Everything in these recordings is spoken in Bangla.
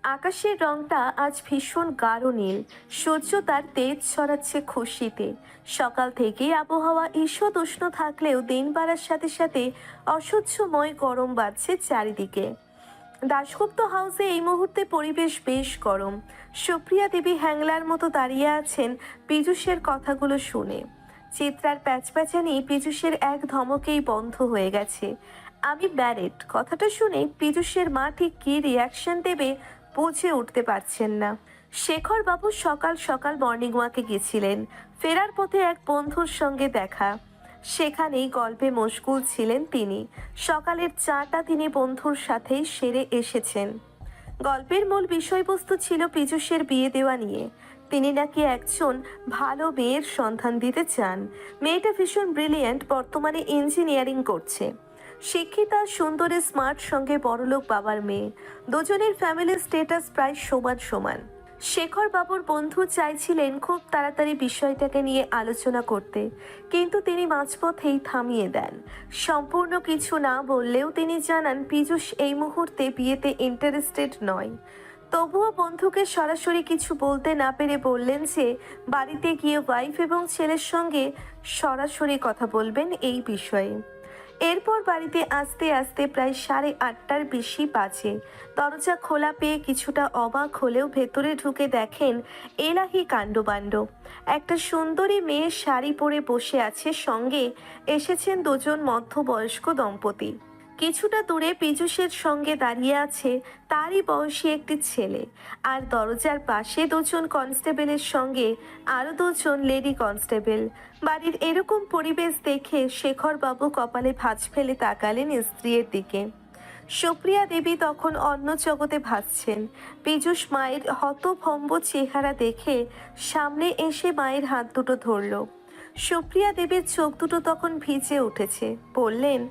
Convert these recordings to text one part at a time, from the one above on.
আকাশের রংটা আজ ভীষণ গাঢ় নীল। সূর্য তার তেজ ছড়াচ্ছে খুশিতে। সকাল থেকেই আবহাওয়া ঈষৎ উষ্ণ থাকলেও দিন বাড়ার সাথে সাথে অসহ্যময় গরম বাড়ছে চারিদিকে। দাশগুপ্ত হাউসে এই মুহূর্তে পরিবেশ বেশ গরম। সুপ্রিয়া দেবী হ্যাংলার মতো দাঁড়িয়ে আছেন পীযূষের কথাগুলো শুনে। চিত্রার প্যাচপ্যাচানি পীযূষের এক ধমকেই বন্ধ হয়ে গেছে। আমি ব্যারেট কথাটা শুনে পীযূষের মা ঠিক কী রিয়াকশন দেবে বুঝে উঠতে পারছেন না। শেখর বাবু সকাল সকাল মর্নিং ওয়াকে গেছিলেন। ফেরার পথে এক বন্ধুর সঙ্গে দেখা। সেখানেই গল্পে মশগুল ছিলেন তিনি। সকালের চাটা তিনি বন্ধুর সাথেই সেরে এসেছেন। গল্পের মূল বিষয়বস্তু ছিল পীযূষের বিয়ে দেওয়া নিয়ে। তিনি নাকি একজন ভালো মেয়ের সন্ধান দিতে চান। মেয়েটা ভীষণ ব্রিলিয়েন্ট, বর্তমানে ইঞ্জিনিয়ারিং করছে। শিক্ষিতা, সুন্দরী, স্মার্ট, সঙ্গে বড়লোক বাবার মেয়ে। দুজনের ফ্যামিলি স্ট্যাটাস প্রায় সমান সমান। শেখর বাবুর বন্ধু চাইছিলেন খুব তাড়াতাড়ি বিষয়টাকে নিয়ে আলোচনা করতে, কিন্তু তিনি মাঝপথেই থামিয়ে দেন। সম্পূর্ণ কিছু না বললেও তিনি জানান পীযূষ এই মুহূর্তে বিয়েতে ইন্টারেস্টেড নয়। তবুও বন্ধুকে সরাসরি কিছু বলতে না পেরে বললেন যে বাড়িতে গিয়ে ওয়াইফ এবং ছেলের সঙ্গে সরাসরি কথা বলবেন এই বিষয়ে। এরপর বাড়িতে আসতে আসতে প্রায় 8:30টার বেশি বাজে। দরজা খোলা পেয়ে কিছুটা অবাক হলেও ভেতরে ঢুকে দেখেন এলাহি কাণ্ডবাণ্ড। একটা সুন্দরী মেয়ে শাড়ি পরে বসে আছে, সঙ্গে এসেছেন দুজন মধ্যবয়স্ক দম্পতি। কিছুটা দূরে পীযূষের সঙ্গে দাঁড়িয়ে আছে তারই বয়সী একটি ছেলে, আর দরজার পাশে দুজন কনস্টেবলের সঙ্গে আরও দুজন লেডি কনস্টেবল। বাড়ির এরকম পরিবেশ দেখে শেখর বাবু কপালে ভাঁজ ফেলে তাকালেন স্ত্রীর দিকে। সুপ্রিয়া দেবী তখন অন্য জগতে ভাসছেন। পীযূষ মায়ের হতভম্ব চেহারা দেখে সামনে এসে মায়ের হাত দুটো ধরল। সুপ্রিয়া দেবীর চোখ দুটো তখন ভিজে উঠেছে। বললেন,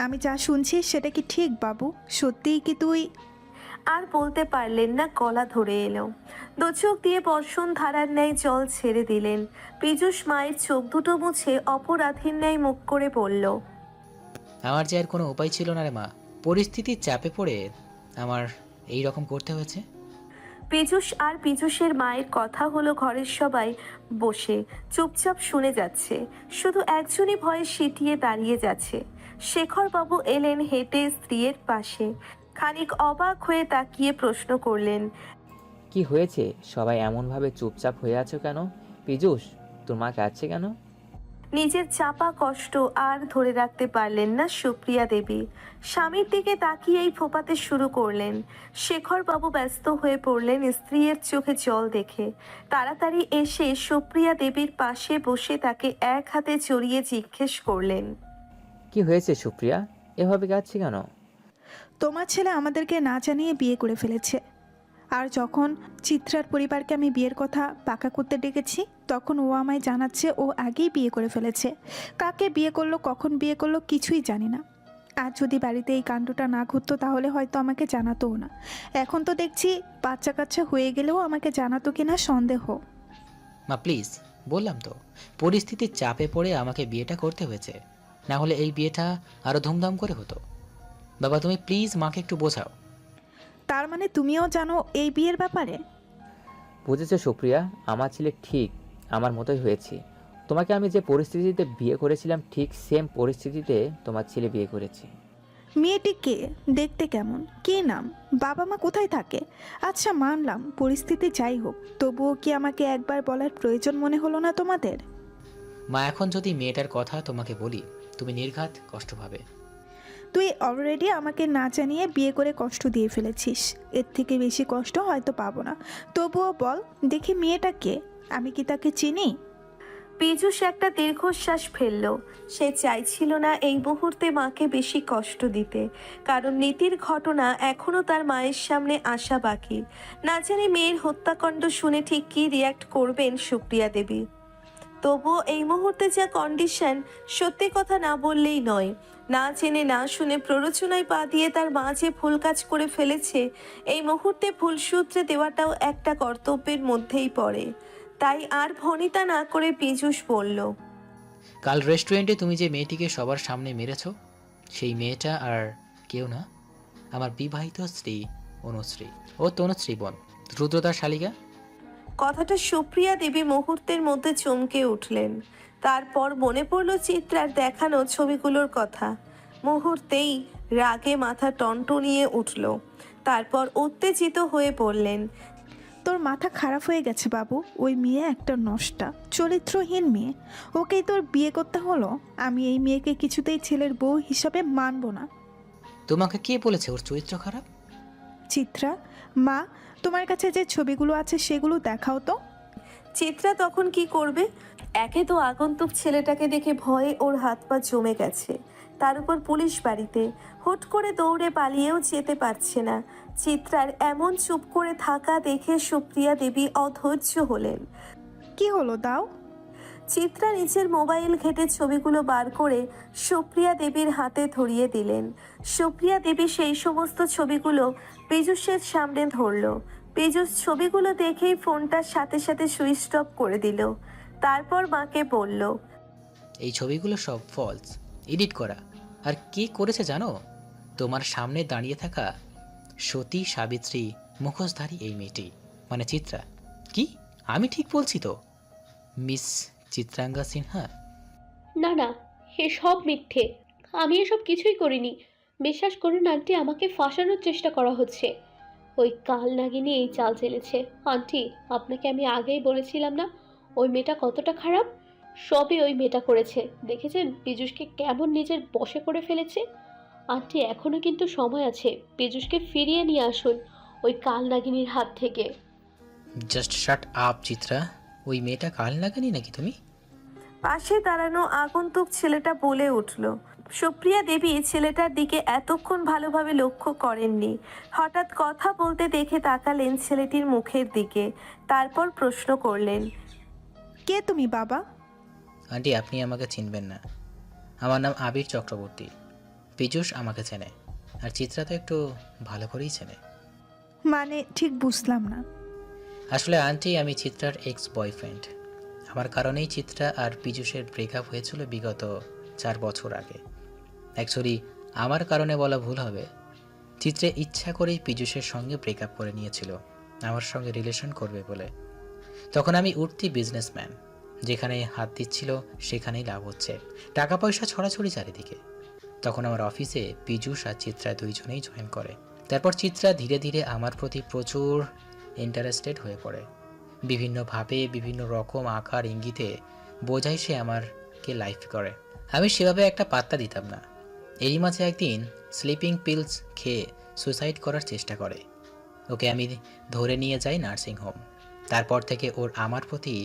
আমি যা শুনছি সেটা কি ঠিক বাবু? সত্যিই কি তুই? আর বলতে পারলেন না, গলা ধরে এলো। দু চোখ দিয়ে বর্ষণ ধারার ন্যায় জল ছেড়ে দিলেন। পীযূষ মায়ের চোখ দুটো মুছে অপরাধীর ন্যায় মুখ করে বলল, আমার যে আর কোনো উপায় ছিল না রে মা, পরিস্থিতির চাপে পড়ে আমার এই রকম করতে হয়েছে। পীযূষ আর পীযূষের মায়ের কথা হলো ঘরের সবাই বসে চুপচাপ শুনে যাচ্ছে। শুধু একজনই ভয়ে সিটিয়ে দাঁড়িয়ে যাচ্ছে। শেখর বাবু এলেন হেঁটে স্ত্রীর পাশে। খানিক অবাক হয়ে তাকিয়ে প্রশ্ন করলেন, কি হয়েছে? সবাই এমনভাবে চুপচাপ হয়ে আছো কেন? পীযূষ, তোর মা কাঁদছে কেন? নিজের চাপা কষ্ট আর ধরে রাখতে পারলেন না সুপ্রিয়া দেবী। স্বামীর দিকে তাকিয়েই ফোপাতে শুরু করলেন। শেখর বাবু ব্যস্ত হয়ে পড়লেন স্ত্রীর চোখে জল দেখে। তাড়াতাড়ি এসে সুপ্রিয়া দেবীর পাশে বসে তাকে এক হাতে জড়িয়ে জিজ্ঞেস করলেন, কি হয়েছে সুপ্রিয়া? এভাবে কাঁদছে কেন? তোমার ছেলে আমাদেরকে না জানিয়ে বিয়ে করে ফেলেছে। আর যখন চিত্রার পরিবারকে আমি বিয়ের কথা পাকা করতে ডেকেছি, তখন ও আমায় জানাচ্ছে ও আগেই বিয়ে করে ফেলেছে। কাকে বিয়ে করলো, কখন বিয়ে করলো, কিছুই জানি না। আর যদি বাড়িতে এই কাণ্ডটা না ঘটতো তাহলে হয়তো আমাকে জানাতোও না। এখন তো দেখছি বাচ্চা কাচ্চা হয়ে গেলেও আমাকে জানাতো কিনা সন্দেহ। মা প্লিজ, বললাম তো পরিস্থিতির চাপে পড়ে আমাকে বিয়েটা করতে হয়েছে, না হলে এই বিয়েটা আরো ধুমধাম করে হতো। বাবা তুমি প্লিজ মাকে একটু বোঝাও। তার মানে তুমিও জানো এই বিয়ের ব্যাপারে? বুঝেছো সুপ্রিয়া, আমার ছেলে ঠিক আমার মতোই হয়েছে। তোমাকে আমি যে পরিস্থিতিতে বিয়ে করেছিলাম ঠিক সেম পরিস্থিতিতে তোমার ছেলে বিয়ে করেছে। মেয়েটি কে? দেখতে কেমন? কী নাম? বাবা মা কোথায় থাকে? আচ্ছা মানলাম পরিস্থিতি যাই হোক, তবুও কি আমাকে একবার বলার প্রয়োজন মনে হলো না তোমাদের? মা এখন যদি মেয়েটার কথা তোমাকে বলি তুমি নির্ঘাত কষ্ট পাবে। তুই অলরেডি আমাকে না জানিয়ে বিয়ে করে কষ্ট দিয়ে ফেলেছিস। এর থেকে বেশি কষ্ট হয়তো পাবো না। তবুও বল দেখি মেয়েটা কে? আমি কি তাকে চিনি? পীযূষ একটা দীর্ঘশ্বাস ফেলল। সে চাইছিল না এই মুহূর্তে মাকে বেশি কষ্ট দিতে, কারণ নীতির ঘটনা এখনো তার মায়ের সামনে আসা বাকি। না জানি মেয়ের হত্যাকাণ্ড শুনে ঠিক কী রিয়াক্ট করবেন সুপ্রিয়া দেবী। তবুও এই মুহূর্তে যা কন্ডিশন, সত্যি কথা না বললেই নয়। না জেনে না শুনে প্ররোচনায় পা দিয়ে তার মা যে ভুল কাজ করে ফেলেছে, এই মুহূর্তে ভুল সূত্রে দেওয়াটাও একটা কর্তব্যের মধ্যেই পড়ে। তাই আর ভনিতা না করে পীযূষ বলল, কাল রেস্টুরেন্টে তুমি যে মেয়েটিকে সবার সামনে মেরেছ, সেই মেয়েটা আর কেউ না, আমার বিবাহিত স্ত্রী অনুশ্রী। ও তনুশ্রী বোন, রুদ্রদার শালিকা। কথাটা সুপ্রিয়া দেবী মুহূর্তের মধ্যে চমকে উঠলেন। তারপর মনে পড়ল চিত্রার দেখানো ছবিগুলোর কথা। মুহূর্তেই রাগে মাথা টনটনিয়ে উঠল। তারপর উত্তেজিত হয়ে বললেন, তোর মাথা খারাপ হয়ে গেছে বাবু। ওই মেয়ে একটা নষ্টা, চরিত্রহীন মেয়ে। ওকেই তোর বিয়ে করতে হলো। আমি এই মেয়েকে কিছুতেই ছেলের বউ হিসাবে মানব না। তোমাকে কে বলেছে ওর চরিত্র খারাপ? চিত্রা, মা, তোমার কাছে যে ছবিগুলো আছে সেগুলো দেখাও তো। চিত্রা তখন কি করবে? একে তো আগন্তুক ছেলেটাকে দেখে ভয়ে ওর হাত পা জমে গেছে, তার উপর পুলিশ বাড়িতে, হুট করে দৌড়ে পালিয়েও যেতে পারছে না। চিত্রার এমন চুপ করে থাকা দেখে সুপ্রিয়া দেবী অধৈর্য হলেন। কি হলো দাও। চিত্রা নিজের মোবাইল ঘেটে ছবিগুলো বার করে সুপ্রিয়া দেবীর হাতে ধরিয়ে দিলেন। সুপ্রিয়া দেবী সেই সমস্ত ছবিগুলো পীযূষের সামনে ধরল। পীযূষ ছবিগুলো দেখেই ফোনটার সাথে সাথে সুইচ অফ করে দিল। তারপর মাকে বলল, এই ছবিগুলো সব ফলস, এডিট করা। আর কে করেছে জানো? তোমার সামনে দাঁড়িয়ে থাকা সতী সাবিত্রী মুখোশধারী এই মেয়েটি, মানে চিত্রা। কি আমি ঠিক বলছি তো, মিস চিত্রাঙ্গা সিনহা? না না, এসব মিথ্যে। আমি এসব কিছুই করিনি। বিশ্বাস করুন আন্টি, আমাকে ফাঁসানোর চেষ্টা করা হচ্ছে। ওই কাল নাগিনী এই চাল চেলেছে। আন্টি, আপনাকে আমি আগেই বলেছিলাম না ওই মেয়েটা কতটা খারাপ? সবই ওই মেয়েটা করেছে। দেখেছেন পীযূষকে কেমন নিজের বশে করে ফেলেছে? আন্টি, এখনো কিন্তু সময় আছে। পীযূষকে ফিরিয়ে নিয়ে আসুন ওই কাল নাগিনীর হাত থেকে। Just shut up Chitra. ওই মেয়েটা কাল লাগানি নাকি তুমি? পাশে দাঁড়ানো আগন্তুক ছেলেটা বলে উঠল। সুপ্রিয়া দেবী ছেলেটার দিকে এতক্ষণ ভালোভাবে লক্ষ্য করেননি। হঠাৎ কথা বলতে দেখে তাকালেন ছেলেটির মুখের দিকে। তারপর প্রশ্ন করলেন, কে তুমি বাবা? আন্টি, আপনি আমাকে চিনবেন না। আমার নাম আবির চক্রবর্তী। পীযূষ আমাকে চেনে, আর চিত্রা তো একটু ভালো করেই চেনে। মানে ঠিক বুঝলাম না। আসলে আন্টি, আমি চিত্রার এক্স বয়ফ্রেন্ড। আমার কারণেই চিত্রা আর পীযূষের ব্রেকআপ হয়েছিল বিগত 4 বছর আগে। অ্যাকচুয়ালি আমার কারণে বলা ভুল হবে। চিত্রে ইচ্ছা করেই পীযূষের সঙ্গে ব্রেকআপ করে নিয়েছিল আমার সঙ্গে রিলেশন করবে বলে। তখন আমি উঠতি বিজনেসম্যান, যেখানে হাত দিচ্ছিল সেখানেই লাভ হচ্ছে, টাকা পয়সা ছড়াছড়ি চারিদিকে। তখন আমার অফিসে পীযূষ আর চিত্রা দুইজনেই জয়েন করে। তারপর চিত্রা ধীরে ধীরে আমার প্রতি প্রচুর ইন্টারেস্টেড হয়ে পড়ে। বিভিন্নভাবে বিভিন্ন রকম আকার ইঙ্গিতে বোঝাই সে আমারকে লাইফ করে। আমি সেভাবে একটা পাত্তা দিতাম না। এরই মাঝে একদিন স্লিপিং পিলস খেয়ে সুসাইড করার চেষ্টা করে। ওকে আমি ধরে নিয়ে যাই নার্সিং হোম। তারপর থেকে ওর আমার প্রতি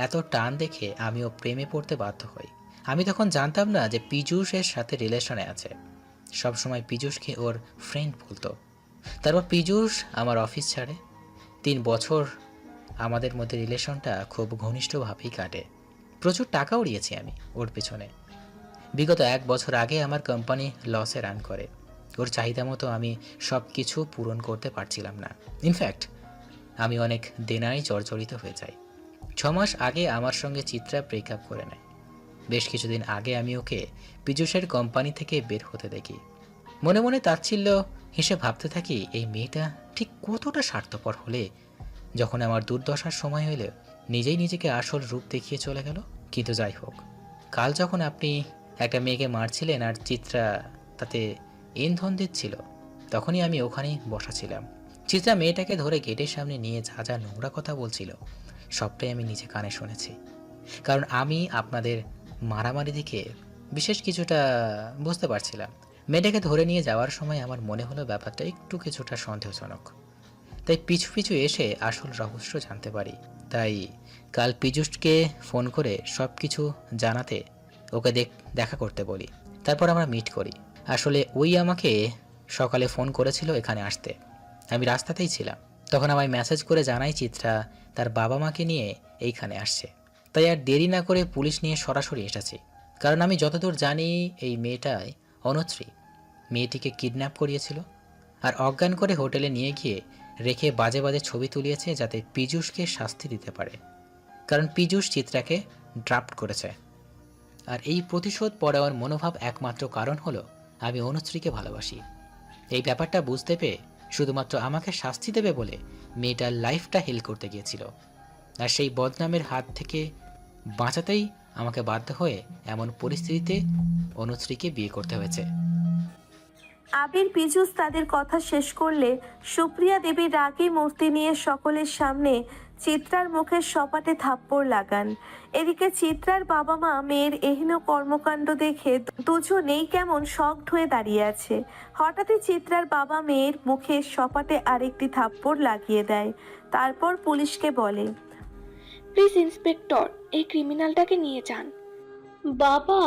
এত টান দেখে আমিও প্রেমে পড়তে বাধ্য হই। আমি তখন জানতাম না যে পীযূষের সাথে রিলেশনে আছে। সবসময় পীযূষকে ওর ফ্রেন্ড বলতো। তারপর পীযূষ আমার অফিস ছাড়ে। 3 বছর আমাদের মধ্যে রিলেশনটা খুব ঘনিষ্ঠভাবেই কাটে। প্রচুর টাকা উড়িয়েছি আমি ওর পেছনে। বিগত 1 বছর আগে আমার কোম্পানি লসে রান করে। ওর চাহিদা মতো আমি সব কিছু পূরণ করতে পারছিলাম না। ইনফ্যাক্ট আমি অনেক দেনায় জর্জরিত হয়ে যাই। 6 মাস আগে আমার সঙ্গে চিত্রা ব্রেকআপ করে নেয়। বেশ কিছুদিন আগে আমি ওকে পীযূষের কোম্পানি থেকে বের হতে দেখি। মনে মনে তাচ্ছিল্য হেসে ভাবতে থাকি, এই মেয়েটা ঠিক কতটা স্বার্থপর হলে যখন আমার দুর্দশার সময় হলে নিজেই নিজেকে আসল রূপ দেখিয়ে চলে গেল। কিন্তু যাই হোক, কাল যখন আপনি একটা মেয়েকে মারছিলেন আর চিত্রা তাতে ইন্ধন দিচ্ছিল, তখনই আমি ওখানেই বসা ছিলাম। চিত্রা মেয়েটাকে ধরে গেটের সামনে নিয়ে যা যা নোংরা কথা বলছিল সবটাই আমি নিজে কানে শুনেছি। কারণ আমি আপনাদের মারামারি দেখে বিশেষ কিছুটা বুঝতে পারছিলাম। মেয়েটাকে ধরে নিয়ে যাওয়ার সময় আমার মনে হলো ব্যাপারটা একটু কিছুটা সন্দেহজনক। তাই পিছু পিছু এসে আসল রহস্য জানতে পারি। তাই কাল পীযূষকে ফোন করে সব কিছু জানাতে ওকে দেখা করতে বলি। তারপর আমরা মিট করি। আসলে ওই আমাকে সকালে ফোন করেছিল এখানে আসতে। আমি রাস্তাতেই ছিলাম। তখন আমায় মেসেজ করে জানাই চিত্রা তার বাবা মাকে নিয়ে এইখানে আসছে। তাই আর দেরি না করে পুলিশ নিয়ে সরাসরি এসেছি। কারণ আমি যতদূর জানি এই মেয়েটাই অনুশ্রী মেয়েটিকে কিডন্যাপ করিয়েছিল আর অজ্ঞান করে হোটেলে নিয়ে গিয়ে রেখে বাজে বাজে ছবি তুলিয়েছে যাতে পীযূষকে শাস্তি দিতে পারে। কারণ পীযূষ চিত্রাকে ড্রাফট করেছে। আর এই প্রতিশোধ পড়াবার মনোভাব একমাত্র কারণ হলো আমি অনুশ্রীকে ভালোবাসি। এই ব্যাপারটা বুঝতে পেরে শুধুমাত্র আমাকে শাস্তি দেবে বলে মেয়েটার লাইফটা হেল করতে গিয়েছিল। আর সেই বদনামের হাত থেকে বাঁচাতেই আমাকে বাধ্য হয়ে এমন পরিস্থিতিতে অনুশ্রীকে বিয়ে করতে হয়েছে। আবির পীযূষ তাদের কথা শেষ করলে সুপ্রিয়া দেবী রাগী মূর্তি নিয়ে সকলের সামনে চিত্রার মুখে সপাটে থাপ্পড় লাগান। এদিকে চিত্রার বাবা মা মেয়ের এহেন কর্মকাণ্ড দেখে দুজনেই কেমন শকড হয়ে দাঁড়িয়ে আছে। হঠাৎই চিত্রার বাবা মেয়ের মুখে সপাটে আরেকটি থাপ্পড় লাগিয়ে দেয়। তারপর পুলিশকে বলে, প্লিজ ইন্সপেক্টর, এই ক্রিমিনালটাকে নিয়ে যান। বাবা!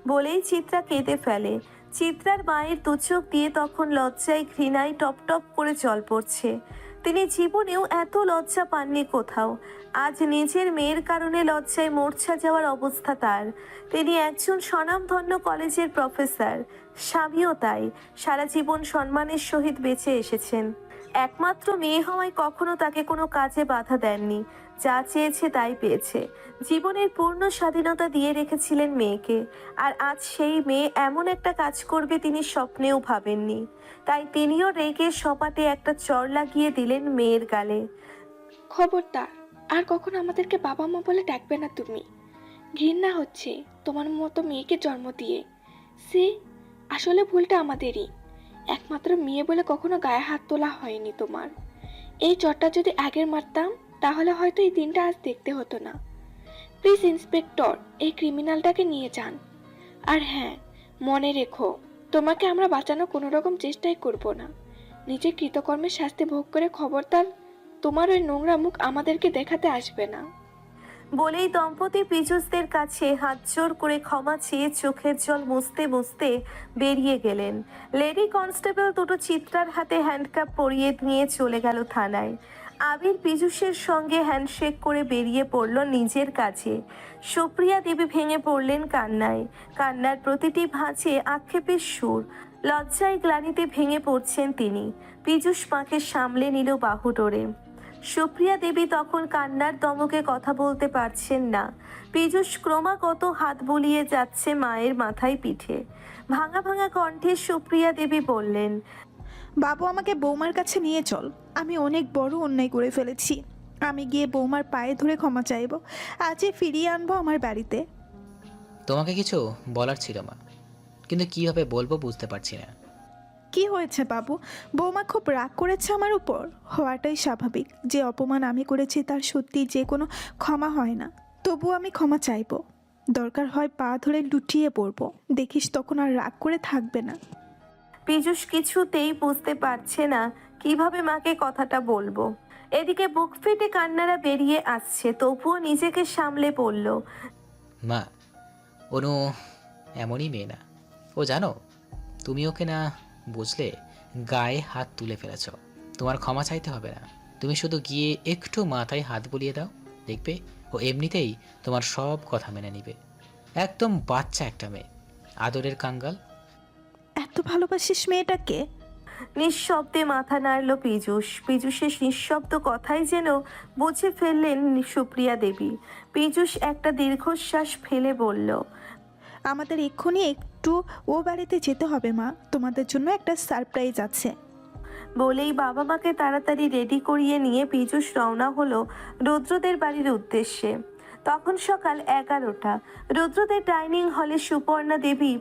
বলেই চিত্রা কেঁদে ফেলে। চিত্রার মায়ের দু চোখ দিয়ে তখন লজ্জায় ঘৃণায় টপ টপ করে জল পড়ছে। তিনি জীবনেও এত লজ্জা পাননি কোথাও। আজ নিজের মেয়ের কারণে লজ্জায় মূর্ছা যাওয়ার অবস্থা তার। তিনি একজন স্বনামধন্য কলেজের প্রফেসর, স্বামীও তাই। সারা জীবন সম্মানের সহিত বেঁচে এসেছেন। একমাত্র মেয়ে হওয়ায় কখনো তাকে কোনো কাজে বাধা দেননি। যা চেয়েছে তাই পেয়েছে। জীবনের পূর্ণ স্বাধীনতা দিয়ে রেখেছিলেন মেয়েকে। আর আজ সেই মেয়ে এমন একটা কাজ করবে তিনি স্বপ্নেও ভাবেননি। তাই তিনিও রেগে সপাটে একটা চড় লাগিয়ে দিলেন মেয়ের গালে। খবরদার, আর কখনো আমাদেরকে বাবা মা বলে ডাকবে না তুমি। ঘৃণা হচ্ছে তোমার মতো মেয়েকে জন্ম দিয়ে। সে আসলে ভুলটা আমাদেরই। একমাত্র মেয়ে বলে কখনো গায়ে হাত তোলা হয়নি তোমার। এই চটটা যদি আগের মারতাম তাহলে হয়তো এই দিনটা আজ দেখতে হতো না। প্লিজ ইন্সপেক্টর, এই ক্রিমিনালটাকে নিয়ে যান। আর হ্যাঁ, মনে রেখো, তোমাকে আমরা বাঁচানোর কোনো রকম চেষ্টাই করব না। নিজের কৃতকর্মের শাস্তি ভোগ করে খবরদার তোমার ওই নোংরা মুখ আমাদেরকে দেখাতে আসবে না। বলেই দম্পতি পীযূষদের কাছে হাত জোর করে ক্ষমা চেয়ে চোখের জল মুছতে মুছতে বেরিয়ে গেলেন। লেডি কনস্টেবল দুটো চিত্রার হাতে হ্যান্ডকাপ পরিয়ে নিয়ে চলে গেল থানায়। আবির পীযূষের সঙ্গে হ্যান্ডশেক করে বেরিয়ে পড়ল নিজের কাছে। সুপ্রিয়া দেবী ভেঙে পড়লেন কান্নায়। কান্নার প্রতিটি ভাঁজে আক্ষেপের সুর। লজ্জায় গ্লানিতে ভেঙে পড়ছেন তিনি। পীযূষ মাকে সামলে নিল বাহু ডোরে। সুপ্রিয়া দেবী তখন কান্নার দমকে কথা বলতে পারছেন না। পীযূষ ক্রমাগত হাত বুলিয়ে যাচ্ছে মায়ের মাথায় পিঠে। ভাঙা ভাঙা কণ্ঠে সুপ্রিয়া দেবী বললেন, বাবু, আমাকে বৌমার কাছে নিয়ে চল। আমি অনেক বড় অন্যায় করে ফেলেছি। আমি গিয়ে বৌমার পায়ে ধরে ক্ষমা চাইব। আজই ফিরিয়ে আনবো আমার বাড়িতে। তোমাকে কিছু বলার ছিল মা, কিন্তু কিভাবে বলবো বুঝতে পারছি না। কি হয়েছে বাবু? বৌমা খুব রাগ করেছে আমার উপর? হওয়াটাই স্বাভাবিক। যে অপমান আমি করেছি তার সত্যি যে কোনো ক্ষমা হয় না। তবু আমি ক্ষমা চাইব। দরকার হয় পা ধরে লুটিয়ে পড়বো। দেখিস তখন আর রাগ করে থাকবে না। পীযূষ কিছুতেই বুঝতে পারছে না কিভাবে মাকে কথাটা বলবো। এদিকে বুক ফেটে কান্নারা বেরিয়ে আসছে, তবুও নিজেকে সামলে বলল, মা, অনু এমনই মেয়ে না। ও জানো, তুমি ওকে না বুঝলে গায়ে হাত তুলে ফেলেছ। তোমার ক্ষমা চাইতে হবে না। তুমি শুধু গিয়ে একটু মাথায় হাত বুলিয়ে দাও, দেখবে ও এমনিতেই তোমার সব কথা মেনে নিবে। একদম বাচ্চা একটা মেয়ে, আদরের কাঙ্গাল। এত ভালোবাসিস মেয়েটাকে? নিঃশব্দে মাথা নাড়ল পীযূষ। পীযূষের নিঃশব্দ কথাই যেন বুঝে ফেললেন সুপ্রিয়া দেবী। পীযূষ একটা দীর্ঘশ্বাস ফেলে বলল, আমাদের এক্ষুনি একটু ও বাড়িতে যেতে হবে মা। তোমাদের জন্য একটা সারপ্রাইজ আছে। বলেই বাবা মাকে তাড়াতাড়ি রেডি করিয়ে নিয়ে পীযূষ রওনা হলো রুদ্রদের বাড়ির উদ্দেশ্যে। তখন সকাল 11টা। রুদ্রদের ডাইনিং হলে সুপর্ণা দেবী,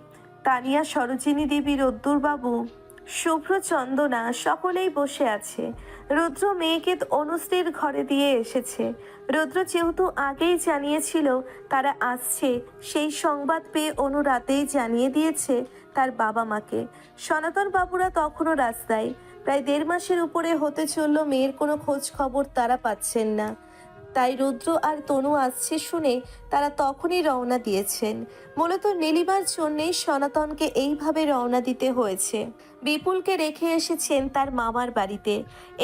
তানিয়া, সরোজিনী দেবী, রোদ্দুরবাবু, শুভ্র, চন্দনা সকলেই বসে আছে। রুদ্র মেয়েকে অনুশ্রীর ঘরে দিয়ে এসেছে। রুদ্র যেহেতু আগেই জানিয়েছিল তারা আসছে, সেই সংবাদ পেয়ে অনু রাতেই জানিয়ে দিয়েছে তার বাবা মাকে। সনাতন বাবুরা তখনও রাস্তায়। প্রায় 1.5 মাসের উপরে হতে চলল মেয়ের কোনো খোঁজ খবর তারা পাচ্ছেন না। তাই রুদ্র আর তনু আসছে শুনে তারা তখনই রওনা দিয়েছেন। মূলত নীলিমার জন্যেই সনাতনকে এইভাবে রওনা দিতে হয়েছে। বিপুলকে রেখে এসেছেন তার মামার বাড়িতে।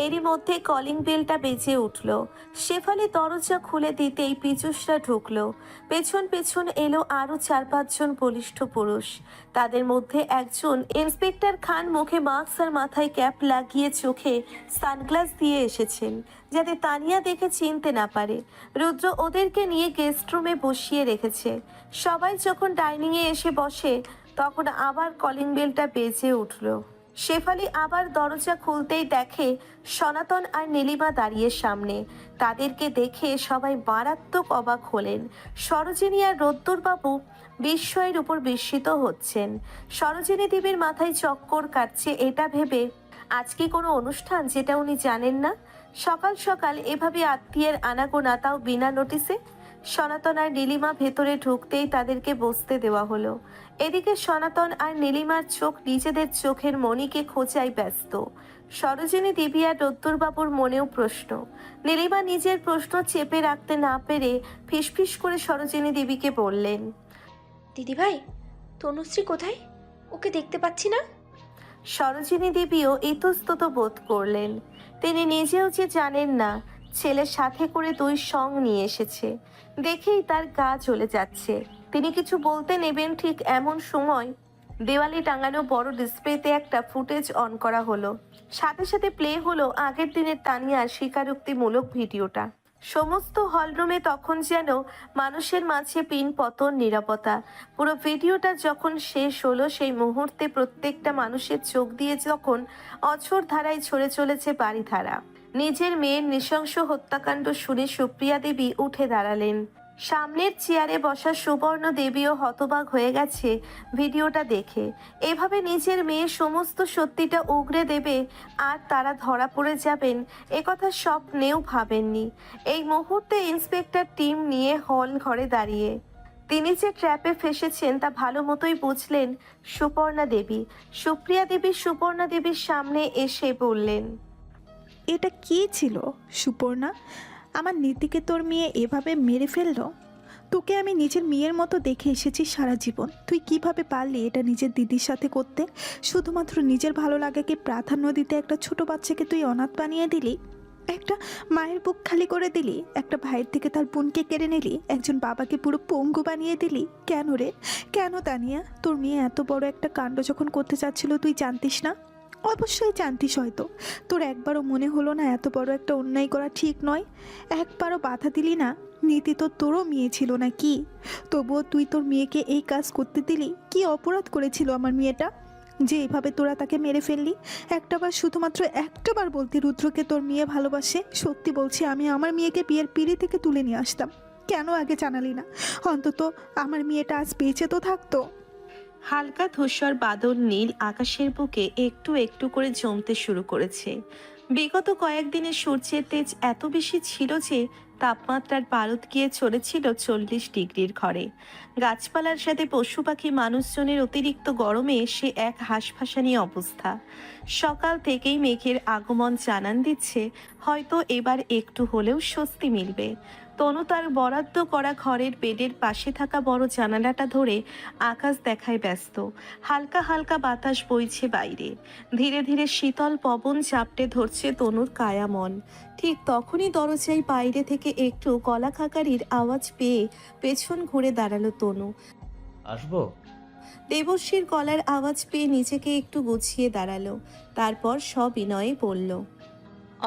এরই মধ্যে কলিং বেলটা বেজে উঠল। শেফালি দরজা খুলে দিতেই পীযূষরা ঢুকলো। পেছন পেছন এলো আরও 4-5 জন বলিষ্ঠ পুরুষ। তাদের মধ্যে একজন ইন্সপেক্টর খান মুখে মাস্ক আর মাথায় ক্যাপ লাগিয়ে চোখে সানগ্লাস দিয়ে এসেছেন, যাতে তানিয়া দেখে চিনতে না পারে। রুদ্র ওদেরকে নিয়ে গেস্ট রুমে বসিয়ে রেখেছে। সবাই যখন ডাইনিংয়ে এসে বসে তখন আবার কলিং বেলটা বেজে উঠল। শেফালি আবার দরজা খুলতেই দেখে সনাতন আর নীলিমা দাঁড়িয়ে সামনে। তাদেরকে দেখে সবাই মারাত্মক অবাক হলেন। সরোজিনী আর রোদ্দুরবাবু বিস্ময়ের উপর বিস্মিত হচ্ছেন। সরোজিনী দেবীর মাথায় চক্কর কাটছে এটা ভেবে আজ কি কোনো অনুষ্ঠান যেটা উনি জানেন না? সকাল সকাল এভাবে আত্মীয়ের আনাগোনা, তাও বিনা নোটিসে। সনাতন আর নীলিমা ভেতরে ঢুকতেই তাদেরকে বসতে দেওয়া হলো। এদিকে সনাতন আর নীলিমার চোখ নিজেদের চোখের মণিকে খোঁজায় ব্যস্ত। সরোজিনী দেবী আর রোদ্দুরবাবুর মনেও প্রশ্ন। নীলিমা নিজের প্রশ্ন চেপে রাখতে না পেরে ফিসফিস করে সরোজিনী দেবীকে বললেন, দিদিভাই, তনুশ্রী কোথায়? ওকে দেখতে পাচ্ছি না। সরোজিনী দেবীও ইতস্তত বোধ করলেন। তিনি নিজেও যে জানেন না ছেলের সাথে করে 2 সং নিয়ে এসেছে, দেখেই তার গা জ্বলে যাচ্ছে। তিনি কিছু বলতে নেবেন ঠিক এমন সময় দেওয়ালে টাঙানো বড় ডিসপ্লেতে একটা ফুটেজ অন করা হলো। সাথে সাথে প্লে হলো আগের দিনের তানিয়ার স্বীকারোক্তিমূলক ভিডিওটা। সমস্ত হলরুমে তখন যেন মানুষের মাঝে পিন পতন, নীরবতা। পুরো ভিডিওটা যখন শেষ হলো সেই মুহূর্তে প্রত্যেকটা মানুষের চোখ দিয়ে যখন অঝোর ধারায় ছড়ে চলেছে বাড়িধারা। নিজের মেয়ের নৃশংস হত্যাকাণ্ড শুনে সুপ্রিয়া দেবী উঠে দাঁড়ালেন। সামনের চেয়ারে বসা সুবর্ণ দেবীও হতবাক হয়ে গেছে ভিডিওটা দেখে। এভাবে নিজের মেয়ে সমস্ত সত্যিটা উগরে দেবে আর তারা ধরা পড়ে যাবেন, একথা স্বপ্নেও ভাবেননি। এই মুহূর্তে ইন্সপেক্টর টিম নিয়ে হল ঘরে দাঁড়িয়ে। তিনি যে ট্র্যাপে ফেসেছেন তা ভালো মতোই বুঝলেন সুপর্ণা দেবী। সুপ্রিয়া দেবী সুপর্ণা দেবীর সামনে এসে বললেন, এটা কি ছিল সুপর্ণা? আমার নীতিকে তোর মেয়ে এভাবে মেরে ফেললো? তোকে আমি নিজের মেয়ের মতো দেখে এসেছি সারা জীবন। তুই কিভাবে পারলি এটা নিজের দিদির সাথে করতে? শুধুমাত্র নিজের ভালো লাগাকে প্রাধান্য দিতে একটা ছোট বাচ্চাকে তুই অনাথ বানিয়ে দিলি, একটা মায়ের বুক খালি করে দিলি, একটা ভাইয়ের থেকে তার বোনকে কেড়ে নিলি, একজন বাবাকে পুরো পঙ্গু বানিয়ে দিলি। কেন রে, কেন তানিয়া? তোর মেয়ে এত বড় একটা কাণ্ড যখন করতে চাচ্ছিল তুই জানতিস না? অবশ্যই জানতিস, হয়তো তোর একবারও মনে হলো না এত বড় একটা অন্যায় করা ঠিক নয়? একবারও বাধা দিলি না? নীতি তো তোরও মেয়ে ছিল না কি? তবুও তুই তোর মেয়েকে এই কাজ করতে দিলি? কি অপরাধ করেছিল আমার মেয়েটা যে এভাবে তোরা তাকে মেরে ফেললি? একটাবার, শুধুমাত্র একটাবার বলতি রুদ্রকে তোর মেয়ে ভালোবাসে? সত্যি বলছি, আমি আমার মেয়েকে বিয়ের পিঁড়ি থেকে তুলে নিয়ে আসতাম। কেন আগে জানালি না? অন্তত আমার মেয়েটা আজ বেঁচে তো থাকতো। হালকা ধূসর বাদল নীল আকাশের বুকে একটু একটু করে জমতে শুরু করেছে। বিগত কয়েকদিনে সূর্যের তেজ এত বেশি ছিল যে তাপমাত্রার পারদ গিয়ে চলেছিল 40 ডিগ্রির ঘরে। গাছপালার সাথে পশু পাখি মানুষজনের অতিরিক্ত গরমে সে এক হাঁসফাঁসানি অবস্থা। সকাল থেকেই মেঘের আগমন জানান দিচ্ছে হয়তো এবার একটু হলেও স্বস্তি মিলবে। তনু তার বরাদ্দ করা ঘরের বেডের পাশে থাকা বড় জানালাটা ধরে আকাশ দেখায় ব্যস্ত। হালকা হালকা বাতাস বইছে বাইরে। ধীরে ধীরে শীতল পবন চাপটে ধরছে তনুর কায়ামন। ঠিক তখনই দরজায় বাইরে থেকে একটু গলা খাকারির আওয়াজ পেয়ে পেছন ঘুরে দাঁড়ালো তনু। আসবো? দেবশ্রীর গলার আওয়াজ পেয়ে নিজেকে একটু গুছিয়ে দাঁড়ালো। তারপর সবিনয়ে বলল,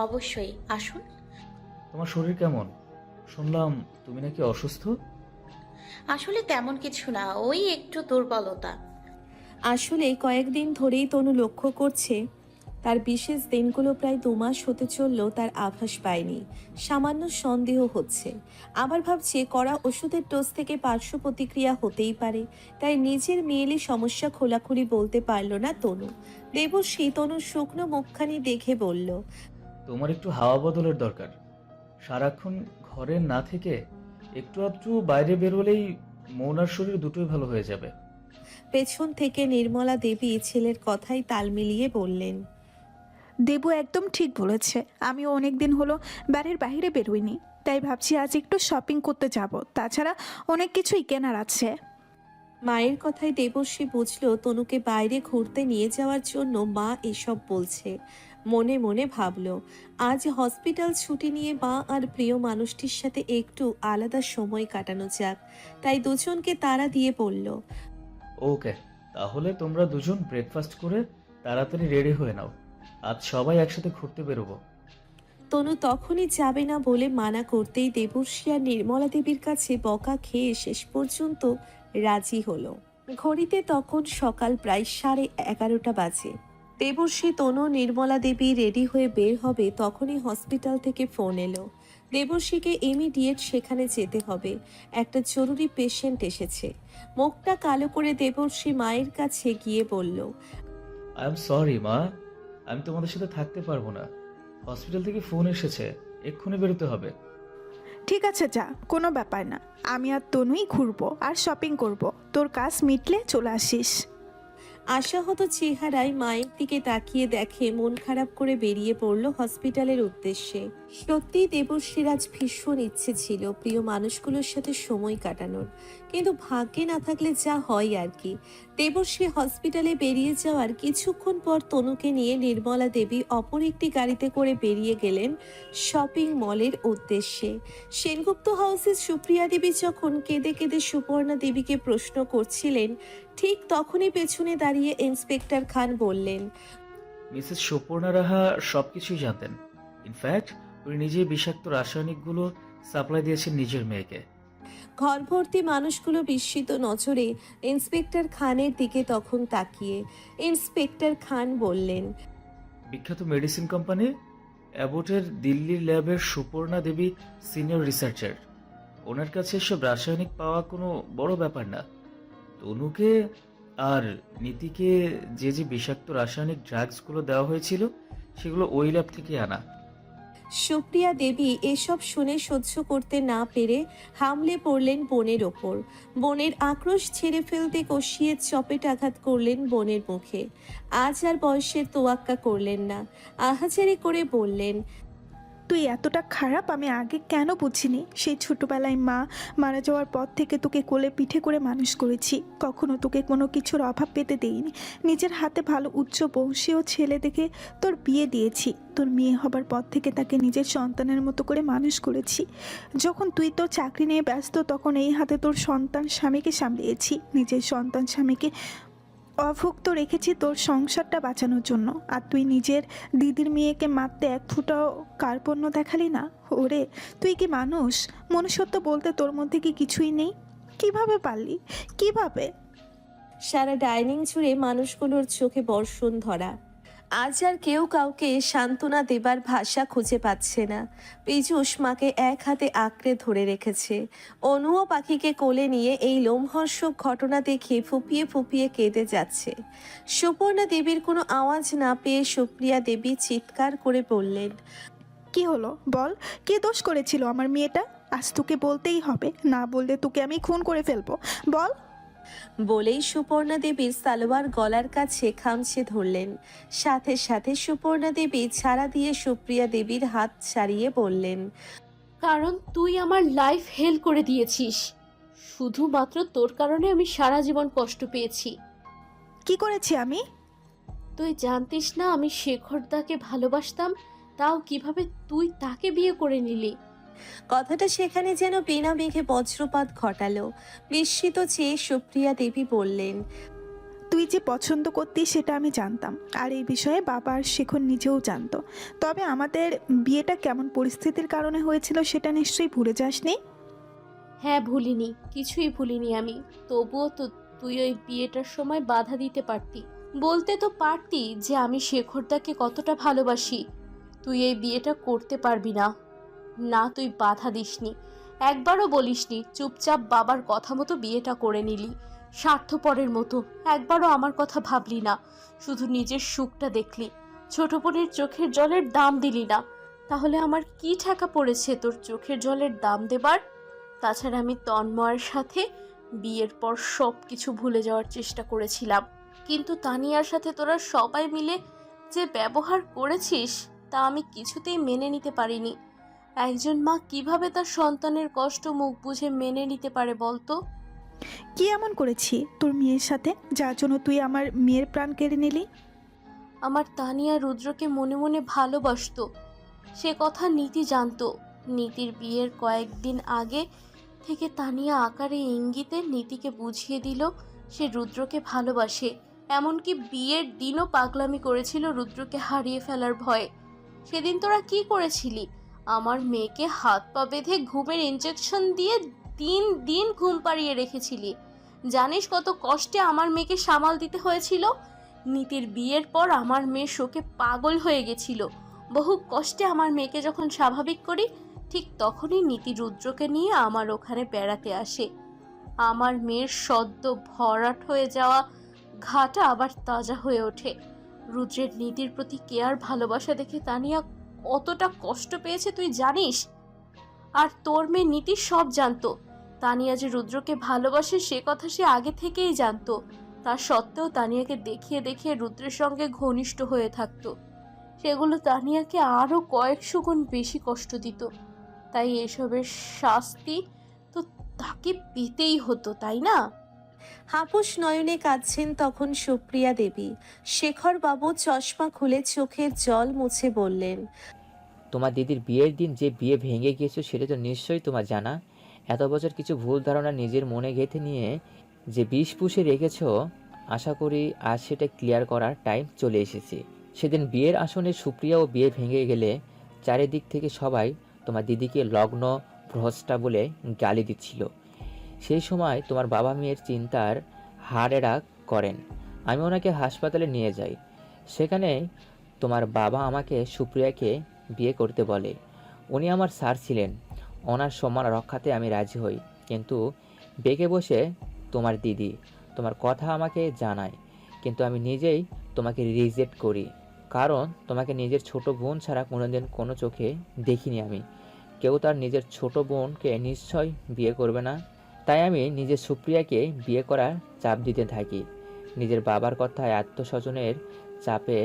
অবশ্যই আসুন। তোমার শরীর কেমন? শুনলাম তুমি নাকি অসুস্থ। আসলে তেমন কিছু না, ওই একটু দুর্বলতা। আসলে কয়েকদিন ধরেই তনু লক্ষ্য করছে তার বিশেষ দিনগুলো প্রায় 2 মাস হতে চললেও তার আভাস পায়নি। সামান্য সন্দেহ হচ্ছে, আবার ভাবছে কড়া ওষুধের ডোজ থেকে পার্শ্ব প্রতিক্রিয়া হতেই পারে। তাই নিজের মেয়েলি সমস্যা খোলাখুলি বলতে পারল না তনু। দেবশ্রী তনুর শুকনো মুখখানি দেখে বলল, তোমার একটু হাওয়া বদলের দরকার। সারাক্ষণ ঘরে না থেকে একটু আধটু বাইরে বেরোলেই মন আর শরীর দুটোই ভালো হয়ে যাবে। পেছন থেকে নির্মলা দেবী ছেলের কথায় তাল মিলিয়ে বললেন, দেবু একদম ঠিক বলেছে। আমিও অনেক দিন হলো বাড়ির বাইরে বেরোইনি, তাই ভাবছি আজ একটু শপিং করতে যাব। তাছাড়া অনেক কিছুই কেনার আছে। মায়ের কথায় দেবশ্রী বুঝল তনুকে বাইরে ঘুরতে নিয়ে যাওয়ার জন্য মা এসব বলছে। মনে মনে ভাবল আজ হসপিটাল ছুটি নিয়ে মা আর প্রিয় মানুষটির সাথে একটু আলাদা সময় কাটানো যাক। তাই দুজনকে তাড়া দিয়ে বলল, ওকে, তাহলে তোমরা দুজন ব্রেকফাস্ট করে তাড়াতাড়ি রেডি হয়ে নাও। আজ সবাই একসাথে ঘুরতে বেরোবো। তনু তখনই যাবে না বলে মানা করতেই দেবশ্রী আর নির্মলা দেবীর কাছে বকা খেয়ে শেষ পর্যন্ত রাজি হলো। ঘড়িতে তখন সকাল প্রায় 11:30 বাজে। দেবর্ষী, তনু, নির্মলা দেবী রেডি হয়ে বের হবে তখনই হসপিটাল থেকে ফোন এলো। দেবর্ষীকে ইমিডিয়েট সেখানে যেতে হবে, একটা জরুরি পেশেন্ট এসেছে। মুখটা কালো করে দেবর্ষী মায়ের কাছে গিয়ে বলল, আই এম সরি মা, আমি তোমাদের সাথে থাকতে পারবো না। হসপিটাল থেকে ফোন এসেছে, এক্ষুনি বেরোতে হবে। ঠিক আছে যা, কোনো ব্যাপার না। আমি আর তনুই ঘুরবো আর শপিং করব। তোর কাজ মিটলে চলে আসিস। আশাহত চেহারায় মায়ের দিকে তাকিয়ে দেখে মন খারাপ করে বেরিয়ে পড়ল হসপিটালের উদ্দেশ্যে। সত্যি দেবশ্রীর আজ ভীষণ ইচ্ছে ছিল প্রিয় মানুষগুলোর সাথে সময় কাটানোর, কিন্তু ভাগ্যে না থাকলে যা হয় আর কি। দেবশ্রী হসপিটালে বেরিয়ে যাওয়ার কিছুক্ষণ পর তনুকে নিয়ে নির্মলা দেবী অপর একটি গাড়িতে করে বেরিয়ে গেলেন শপিং মলের উদ্দেশ্যে। সেনগুপ্ত হাউসে সুপ্রিয়া দেবী যখন কেঁদে কেঁদে সুপর্ণা দেবীকে প্রশ্ন করছিলেন, ঠিক তখনই পেছনে দাঁড়িয়ে ইন্সপেক্টর খান বললেন, মিসেস সুপর্ণা রাহা সবকিছুই জানতেন। ইনফ্যাক্ট উনি নিজেই বিষাক্ত রাসায়নিকগুলো সাপ্লাই দিয়েছেন নিজের মেয়েকে। ঘর ভর্তি মানুষগুলো বিস্মিত নজরে ইন্সপেক্টর খানের দিকে তখন তাকিয়ে ইন্সপেক্টর খান বললেন, বিখ্যাত মেডিসিন কোম্পানি অ্যাবোটের দিল্লির ল্যাবের সুপর্ণা দেবী সিনিয়র রিসার্চার। ওনার কাছে এসব রাসায়নিক পাওয়া কোনো বড় ব্যাপার না। তনুকে আর নীতিকে যে যে বিষাক্ত রাসায়নিক ড্রাগসগুলো দেওয়া হয়েছিল সেগুলো ওই ল্যাব থেকে আনা। সুপ্রিয়া দেবী এসব শুনে সহ্য করতে না পেরে হামলে পড়লেন বোনের ওপর। বোনের আক্রোশ ছেড়ে ফেলতে কষিয়ে চপেট আঘাত করলেন বোনের মুখে। আজ আর বয়সের তোয়াক্কা করলেন না, আহাজারি করে বললেন, তুই এতটা খারাপ আমি আগে কেন বুঝিনি। সেই ছোটবেলায় মা মারা যাওয়ার পর থেকে তোকে কোলে পিঠে করে মানুষ করেছি, কখনো তোকে কোনো কিছুর অভাব পেতে দেইনি। নিজের হাতে ভালো উচ্চ বংশীয় ছেলে দেখে তোর বিয়ে দিয়েছি। তোর মেয়ে হবার পর থেকে তাকে নিজের সন্তানের মতো করে মানুষ করেছি। যখন তুই তোর চাকরি নিয়ে ব্যস্ত তখন এই হাতে তোর সন্তান স্বামীকে সামলিয়েছি। নিজের সন্তান স্বামীকে অভুক্ত রেখেছি তোর সংসারটা বাঁচানোর জন্য। আর তুই নিজের দিদির মেয়েকে মারতে এক ফুটাও কার্পণ্য দেখালি না। ওরে তুই কি মানুষ? মনুষ্যত্ব বলতে তোর মধ্যে কি কিছুই নেই? কিভাবে পারলি? কিভাবে? সারা ডাইনিং জুড়ে মানুষগুলোর চোখে বর্ষণ ধরা। আজ আর কেউ কাউকে সান্ত্বনা দেবার ভাষা খুঁজে পাচ্ছে না। পীযূষ মাকে এক হাতে আঁকড়ে ধরে রেখেছে। অনুও পাখিকে কোলে নিয়ে এই লোমহর্ষক ঘটনা দেখে ফুপিয়ে ফুপিয়ে কেঁদে যাচ্ছে। সুপর্ণা দেবীর কোনো আওয়াজ না পেয়ে সুপ্রিয়া দেবী চিৎকার করে বললেন, কি হলো বল, কে দোষ করেছিল আমার মেয়েটা? আজ তোকে বলতেই হবে, না বললে তোকে আমি খুন করে ফেলবো। বল। বলেই সুপর্ণা দেবীর সালোয়ার গলার কাছে খামচে ধরলেন। সাথে সাথে সুপর্ণা দেবী ছাড়া দিয়ে সুপ্রিয়া দেবীর হাত ছাড়িয়ে বললেন, কারণ তুই আমার লাইফ হেল করে দিয়েছিস। শুধুমাত্র তোর কারণে আমি সারা জীবন কষ্ট পেয়েছি। কি করেছি আমি? তুই জানতিস না আমি শেখরদাকে ভালোবাসতাম, তাও কিভাবে তুই তাকে বিয়ে করে নিলি? কথাটা সেখানে যেন বিনা মেঘে বজ্রপাত ঘটালো। বিস্মিত চেয়ে সুপ্রিয়া দেবী বললেন, তুই যে পছন্দ করতি সেটা আমি জানতাম, আর এই বিষয়ে বাবা আর শেখর নিজেও জানতো। তবে আমাদের বিয়েটা কেমন পরিস্থিতির কারণে হয়েছিল সেটা নিশ্চয়ই ভুলে যাসনি। হ্যাঁ ভুলিনি, কিছুই ভুলিনি আমি। তবুও তো তুই ওই বিয়েটার সময় বাধা দিতে পারতি, বলতে তো পারতি যে আমি শেখরদাকে কতটা ভালোবাসি। তুই এই বিয়েটা করতে পারবি না। না, তুই বাধা দিসনি, একবারও বলিসনি, চুপচাপ বাবার কথা মতো বিয়েটা করে নিলি। স্বার্থপরের মতো একবারও আমার কথা ভাবলি না, শুধু নিজের সুখটা দেখলি। ছোট বোনের চোখের জলের দাম দিলি না। তাহলে আমার কি ঠেকা পড়েছে তোর চোখের জলের দাম দেবার? তাছাড়া আমি তন্ময়ের সাথে বিয়ের পর সব কিছু ভুলে যাওয়ার চেষ্টা করেছিলাম, কিন্তু তানিয়ার সাথে তোরা সবাই মিলে যে ব্যবহার করেছিস তা আমি কিছুতেই মেনে নিতে পারিনি। একজন মা কিভাবে তার সন্তানের কষ্ট মুখ বুঝে মেনে নিতে পারে বলতো? কি এমন করেছি তোর মেয়ের সাথে যার জন্য তুই আমার মেয়ের প্রাণ কেড়ে নিলি? আমার তানিয়া রুদ্রকে মনে মনে ভালোবাসতো, সে কথা নীতি জানতো। নীতির বিয়ের কয়েকদিন আগে থেকে তানিয়া আকারে ইঙ্গিতে নীতিকে বুঝিয়ে দিল সে রুদ্রকে ভালোবাসে। এমনকি বিয়ের দিনও পাগলামি করেছিল রুদ্রকে হারিয়ে ফেলার ভয়ে। সেদিন তোরা কি করেছিলি? আমার মেয়েকে হাত পা বেঁধে ঘুমের ইনজেকশন দিয়ে দিন দিন ঘুম পাড়িয়ে রেখেছিলি। জানিস কত কষ্টে আমার মেয়েকে সামাল দিতে হয়েছিল? নীতির বিয়ের পর আমার মেয়ে শোকে পাগল হয়ে গেছিল। বহু কষ্টে আমার মেয়েকে যখন স্বাভাবিক করি, ঠিক তখনই নীতি রুদ্রকে নিয়ে আমার ওখানে বেড়াতে আসে। আমার মেয়ের সদ্য ভরাট হয়ে যাওয়া ঘাটা আবার তাজা হয়ে ওঠে। রুদ্রের নীতির প্রতি কেয়ার ভালোবাসা দেখে তানিয়া কতটা কষ্ট পেয়েছে তুই জানিস? আর তোর মেয়ে নীতি সব জানতো। তানিয়া যে রুদ্রকে ভালোবাসে সে কথা সে আগে থেকেই জানতো। তা সত্ত্বেও তানিয়াকে দেখিয়ে দেখিয়ে রুদ্রের সঙ্গে ঘনিষ্ঠ হয়ে থাকতো। সেগুলো তানিয়াকে আরও কয়েকশো গুণ বেশি কষ্ট দিত। তাই এসবের শাস্তি তো তাকে পেতেই হতো, তাই না? হাপুস নয়নে কাঁদছেন তখন সুপ্রিয়া দেবী। শেখর বাবু চশমা খুলে চোখের জল মুছে বললেন, তোমার দিদির বিয়ের দিন যে বিয়ে ভেঙে গিয়েছে সেটা তো নিশ্চয়ই তোমার জানা। এত বছর কিছু ভুল ধারণা নিজের মনে গেঁথে নিয়ে যে বিষ পুষে রেখেছ, আশা করি আজ সেটা ক্লিয়ার করার টাইম চলে এসেছে। সেদিন বিয়ের আসনে সুপ্রিয়া ও বিয়ে ভেঙে গেলে চারিদিক থেকে সবাই তোমার দিদিকে লগ্ন ভ্রষ্টা বলে গালি দিচ্ছিল। সেই সময় তোমার বাবা মেয়ের চিন্তার হাড়েরা করেন। আমি ওনাকে হাসপাতালে নিয়ে যাই। সেখানে তোমার বাবা আমাকে সুপ্রিয়াকে বিয়ে করতে বলে। উনি আমার স্যার ছিলেন, ওনার সম্মান রক্ষাতে আমি রাজি হই। কিন্তু বেঁকে বসে তোমার দিদি তোমার কথা আমাকে জানায়, কিন্তু আমি নিজেই তোমাকে রিজেক্ট করি। কারণ তোমাকে নিজের ছোট বোন ছাড়া কোনোদিন কোনো চোখে দেখিনি আমি। কেউ তার নিজের ছোট বোনকে নিশ্চয় বিয়ে করবে না। তাই আমি নিজের সুপ্রিয়াকে বিয়ে করার চাপ দিতে থাকি, নিজের বাবার কথায় আত্মস্বজনের চাপে,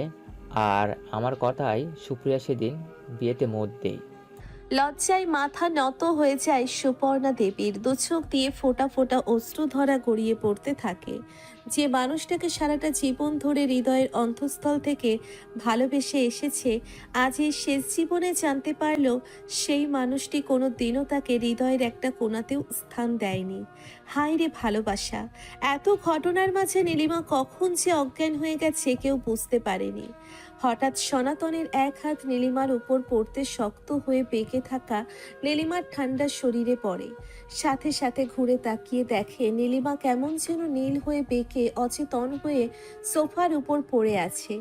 আর আমার কথায় সুপ্রিয়া সেদিন বিয়েতে মত দেয়। লজ্জায় মাথা নত হয়ে যায় সুপর্ণা দেবীর। দু চোখ দিয়ে ফোঁটা ফোঁটা অশ্রুধারা গড়িয়ে পড়তে থাকে। যে মানুষটাকে সারাটা জীবন ধরে হৃদয়ের অন্তঃস্থল থেকে ভালোবেসে এসেছে, আজ এই শেষ জীবনে জানতে পারল সেই মানুষটি কোনো দিনও তাকে হৃদয়ের একটা কোণাতেও স্থান দেয়নি। হায় রে ভালোবাসা! এত ঘটনার মাঝে নীলিমা কখন যে অজ্ঞান হয়ে গেছে কেউ বুঝতে পারেনি। হঠাৎ সনাতনের এক হাত নীলিমার উপর পড়তে শক্ত হয়ে বেঁকে থাকা নীলিমার ঠান্ডা শরীরে পড়ে। সাথে সাথে ঘুরে তাকিয়ে দেখে নীলিমা কেমন যেন নীল হয়ে বেঁকে অচেতন হয়ে সোফার উপর পড়ে আছে।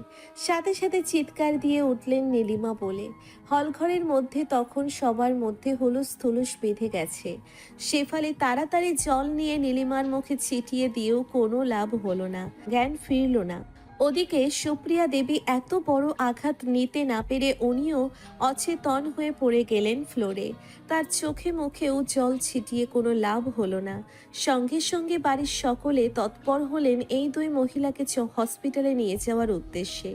সাথে সাথে চিৎকার দিয়ে উঠলেন নীলিমা বলে। হলঘরের মধ্যে তখন সবার মধ্যে হুলুস থুলুস বেঁধে গেছে। শেফালি তাড়াতাড়ি জল নিয়ে নীলিমার মুখে ছিটিয়ে দিয়েও কোনো লাভ হলো না, জ্ঞান ফিরল না। ওদিকে সুপ্রিয়া দেবী এত বড় আঘাত নিতে না পেরে উনিও অচেতন হয়ে পড়ে গেলেন ফ্লোরে। তার চোখে মুখেও জল ছিটিয়ে কোনো লাভ হলো না। সঙ্গে সঙ্গে বাড়ির সকলে তৎপর হলেন এই দুই মহিলাকে হসপিটালে নিয়ে যাওয়ার উদ্দেশ্যে।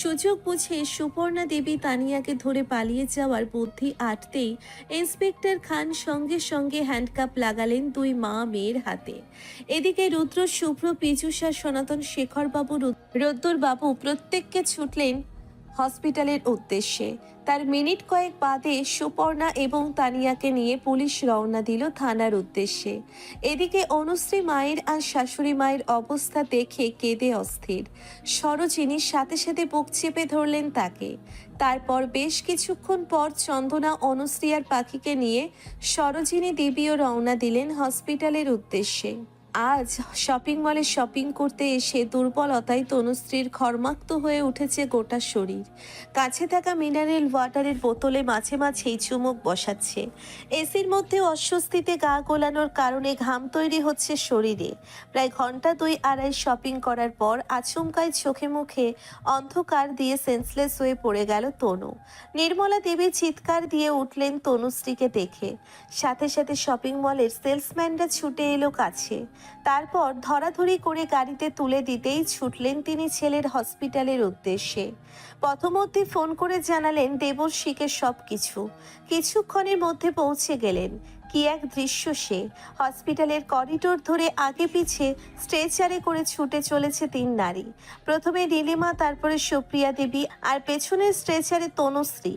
সুযোগ বুঝে সুপর্ণা দেবী তানিয়াকে ধরে পালিয়ে যাওয়ার বুদ্ধি আটতেই ইন্সপেক্টর খান সঙ্গে সঙ্গে হ্যান্ডকাপ লাগালেন দুই মা মেয়ের হাতে। এদিকে রুদ্র, শুভ্র, পীযূষা, সনাতন, শেখরবাবু, রোদ্দুরবাবু প্রত্যেককে ছুটলেন হসপিটালের উদ্দেশ্যে। তার মিনিট কয়েক বাদে সুপর্ণা এবং তানিয়াকে নিয়ে পুলিশ রওনা দিল থানার উদ্দেশ্যে। এদিকে অনুশ্রী মায়ের আর শাশুড়ি মায়ের অবস্থা দেখে কেঁদে অস্থির। সরোজিনীর সাথে সাথে বুক চেপে ধরলেন তাকে। তারপর বেশ কিছুক্ষণ পর চন্দনা, অনুশ্রী আর পাখিকে নিয়ে সরোজিনী দেবীও রওনা দিলেন হসপিটালের উদ্দেশ্যে। আজ শপিং মলে শপিং করতে এসে দুর্বলতায় তনুশ্রীর ঘর্মাক্ত হয়ে উঠেছে গোটা শরীর। কাছে থাকা মিনারেল ওয়াটারের বোতলে মাঝে মাঝেই চুমুক বসাচ্ছে। এসির মধ্যে অস্বস্তিতে গা গোলানোর কারণে ঘাম তৈরি হচ্ছে শরীরে। প্রায় ঘন্টা 2-2.5 শপিং করার পর আচমকায় চোখে মুখে অন্ধকার দিয়ে সেন্সলেস হয়ে পড়ে গেল তনু। নির্মলা দেবী চিৎকার দিয়ে উঠলেন তনুশ্রীকে দেখে। সাথে সাথে শপিং মলের সেলসম্যানরা ছুটে এলো কাছে। তারপর ধরাধরি করে গাড়িতে তুলে দিতেই ছুটলেন তিনি ছেলের হসপিটালের উদ্দেশ্যে। পথমধ্যে ফোন করে জানালেন দেবশ্রীকে সবকিছু। কিছুক্ষণের মধ্যে পৌঁছে গেলেন। কি এক দৃশ্য সে! হসপিটালের করিডোর ধরে আগে পিছে স্ট্রেচারে করে ছুটে চলেছে 3 নারী। প্রথমে নীলিমা, তারপরে সুপ্রিয়া দেবী, আর পেছনের স্ট্রেচারে তনুশ্রী।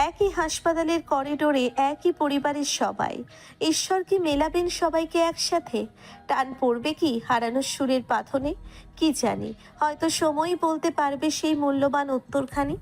একই হাসপাতালের করিডোরে একই পরিবারের সবাই। ঈশ্বর কি মেলাবেন সবাইকে একসাথে? টান পড়বে কি হারানোর সুরের বাঁধনে? কি জানি, হয়তো সময়ই বলতে পারবে সেই মূল্যবান উত্তরখানি।